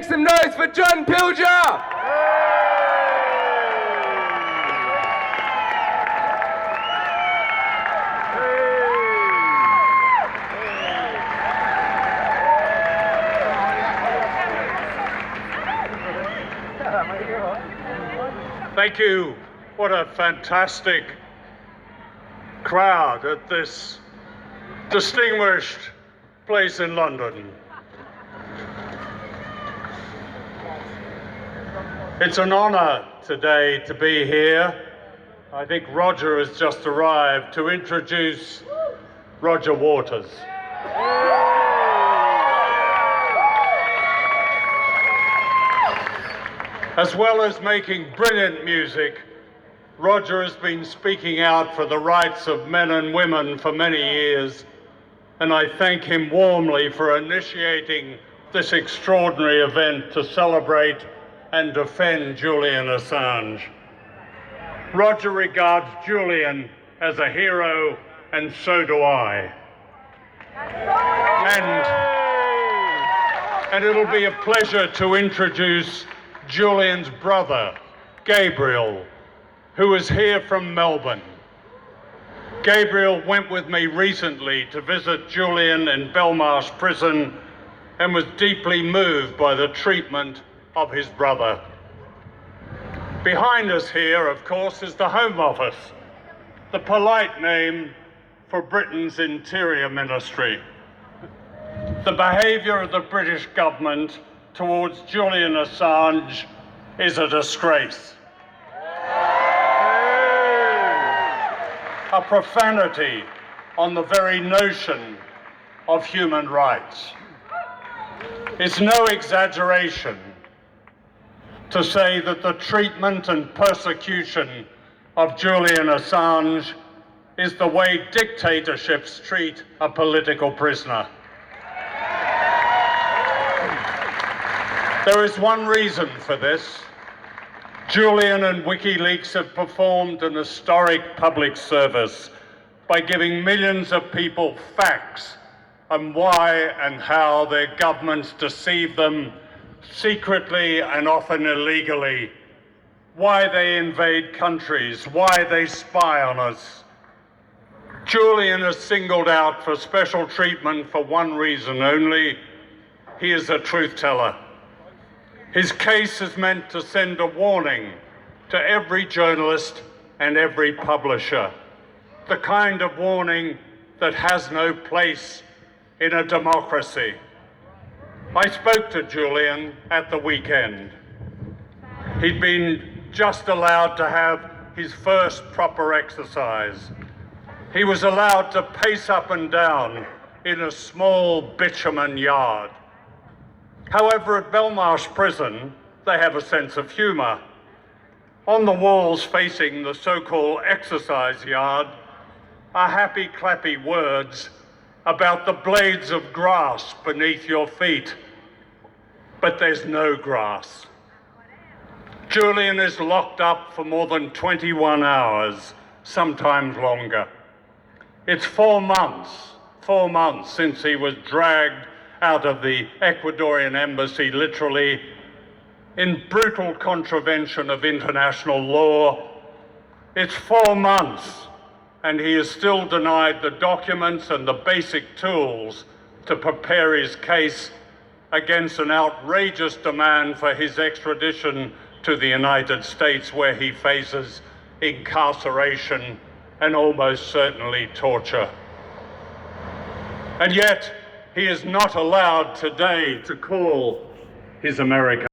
make some noise for John Pilger! Thank you. What a fantastic crowd at this distinguished place in London. It's an honor today to be here. I think Roger has just arrived to introduce Roger Waters. As well as making brilliant music, Roger has been speaking out for the rights of men and women for many years, and I thank him warmly for initiating this extraordinary event to celebrate and defend Julian Assange. Roger regards Julian as a hero, and so do I. And it'll be a pleasure to introduce Julian's brother, Gabriel, who is here from Melbourne. Gabriel went with me recently to visit Julian in Belmarsh prison and was deeply moved by the treatment of his brother. Behind us here, of course, is the Home Office, the polite name for Britain's Interior Ministry. The behaviour of the British government towards Julian Assange is a disgrace. A profanity on the very notion of human rights. It's no exaggeration to say that the treatment and persecution of Julian Assange is the way dictatorships treat a political prisoner. There is one reason for this. Julian and WikiLeaks have performed an historic public service by giving millions of people facts on why and how their governments deceive them secretly and often illegally, why they invade countries, why they spy on us. Julian is singled out for special treatment for one reason only: he is a truth teller. His case is meant to send a warning to every journalist and every publisher, the kind of warning that has no place in a democracy. I spoke to Julian at the weekend. He'd been just allowed to have his first proper exercise. He was allowed to pace up and down in a small bitumen yard. However, at Belmarsh prison, they have a sense of humour. On the walls facing the so-called exercise yard are happy, clappy words about the blades of grass beneath your feet. But there's no grass. Julian is locked up for more than 21 hours, sometimes longer. It's 4 months since he was dragged out of the Ecuadorian embassy, literally, in brutal contravention of international law. It's 4 months, and he is still denied the documents and the basic tools to prepare his case against an outrageous demand for his extradition to the United States, where he faces incarceration and almost certainly torture. And yet, he is not allowed today to call his American